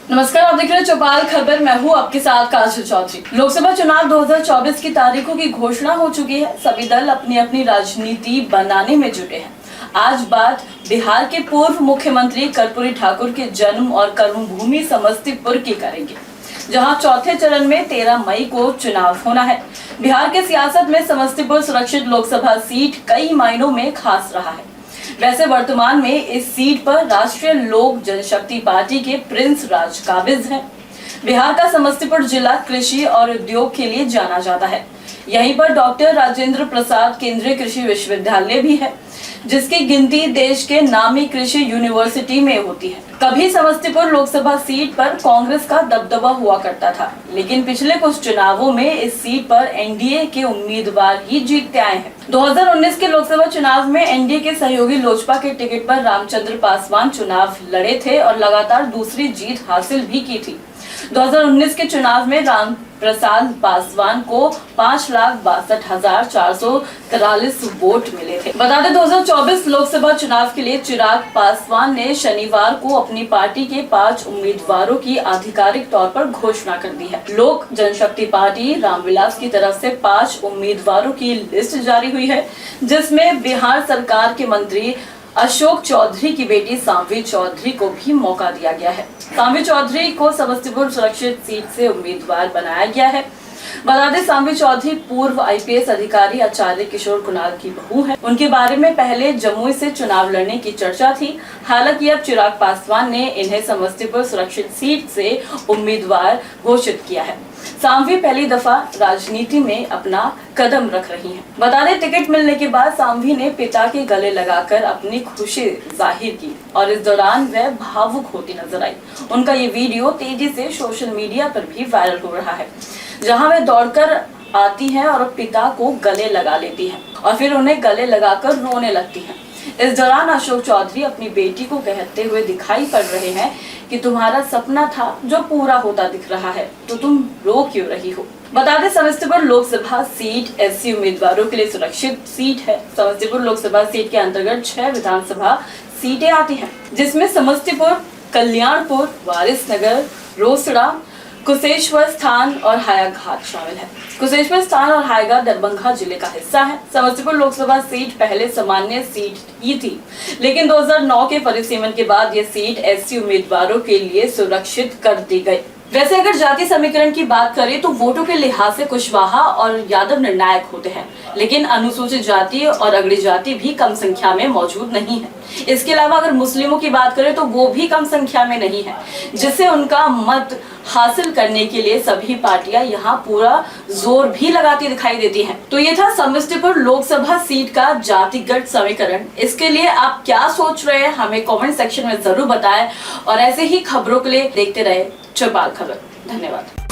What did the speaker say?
नमस्कार, आप देख रहे हैं चौपाल खबर। मैं हूं आपके साथ काजल चौधरी। लोकसभा चुनाव 2024 की तारीखों की घोषणा हो चुकी है। सभी दल अपनी अपनी राजनीति बनाने में जुटे हैं। आज बात बिहार के पूर्व मुख्यमंत्री कर्पूरी ठाकुर के जन्म और कर्मभूमि समस्तीपुर की करेंगे, जहां चौथे चरण में 13 मई को चुनाव होना है। बिहार के सियासत में समस्तीपुर सुरक्षित लोकसभा सीट कई मायनों में खास रहा है। वैसे वर्तमान में इस सीट पर राष्ट्रीय लोक जनशक्ति पार्टी के प्रिंस राज काबिज हैं। बिहार का समस्तीपुर जिला कृषि और उद्योग के लिए जाना जाता है। यहीं पर डॉक्टर राजेंद्र प्रसाद केंद्रीय कृषि विश्वविद्यालय भी है, जिसकी गिनती देश के नामी कृषि यूनिवर्सिटी में होती है। कभी समस्तीपुर लोकसभा सीट पर कांग्रेस का दबदबा हुआ करता था, लेकिन पिछले कुछ चुनावों में इस सीट पर एनडीए के उम्मीदवार ही जीतते आए हैं। 2019 के लोकसभा चुनाव में एनडीए के सहयोगी लोजपा के टिकट पर रामचंद्र पासवान चुनाव लड़े थे और लगातार दूसरी जीत हासिल भी की थी। 2019 के चुनाव में राम प्रसाद पासवान को 5,62,443 वोट मिले थे। बता दें, 2024 लोकसभा चुनाव के लिए चिराग पासवान ने शनिवार को अपनी पार्टी के 5 उम्मीदवारों की आधिकारिक तौर पर घोषणा कर दी है। लोक जनशक्ति पार्टी रामविलास की तरफ से 5 उम्मीदवारों की लिस्ट जारी हुई है, जिसमें बिहार सरकार के मंत्री अशोक चौधरी की बेटी सांवी चौधरी को भी मौका दिया गया है। सांवी चौधरी को समस्तीपुर सुरक्षित सीट से उम्मीदवार बनाया गया है। बता दें, सांवी चौधरी पूर्व आईपीएस अधिकारी आचार्य किशोर कुणाल की बहू है। उनके बारे में पहले जमुई से चुनाव लड़ने की चर्चा थी। हालांकि अब चिराग पासवान ने इन्हें समस्तीपुर सुरक्षित सीट से उम्मीदवार घोषित किया है। सांवी पहली दफा राजनीति में अपना कदम रख रही हैं। बता दें, टिकट मिलने के बाद सांवी ने पिता के गले लगाकर अपनी खुशी जाहिर की और इस दौरान वह भावुक होती नजर आई। उनका ये वीडियो तेजी से सोशल मीडिया पर भी वायरल हो रहा है, जहां वह दौड़कर आती हैं और पिता को गले लगा लेती हैं और फिर उन्हें गले लगाकर रोने लगती हैं। इस दौरान अशोक चौधरी अपनी बेटी को कहते हुए दिखाई पड़ रहे हैं कि तुम्हारा सपना था जो पूरा होता दिख रहा है, तो तुम रो क्यों रही हो। बता दें, समस्तीपुर लोकसभा सीट एससी उम्मीदवारों के लिए सुरक्षित सीट है। समस्तीपुर लोकसभा सीट के अंतर्गत 6 विधानसभा सीटें आती हैं, जिसमें समस्तीपुर, कल्याणपुर, वारिसनगर, रोसड़ा, कुशेश्वर स्थान और हायाघाट शामिल है। कुशेश्वर स्थान और हायाघाट दरभंगा जिले का हिस्सा है। समस्तीपुर लोकसभा सीट पहले सामान्य सीट ही थी, लेकिन 2009 के परिसीमन के बाद ये सीट एससी उम्मीदवारों के लिए सुरक्षित कर दी गई। वैसे अगर जाति समीकरण की बात करें तो वोटों के लिहाज से कुशवाहा और यादव निर्णायक होते हैं, लेकिन अनुसूचित जाति और अगड़ी जाति भी कम संख्या में मौजूद नहीं है। इसके अलावा अगर मुस्लिमों की बात करें तो वो भी कम संख्या में नहीं है, जिससे उनका मत हासिल करने के लिए सभी पार्टियां यहाँ पूरा जोर भी लगाती दिखाई देती हैं। तो ये था समस्तीपुर लोकसभा सीट का जातिगत समीकरण। इसके लिए आप क्या सोच रहे हैं, हमें कमेंट सेक्शन में जरूर बताएं और ऐसे ही खबरों के लिए देखते रहे चौपाल खबर। धन्यवाद।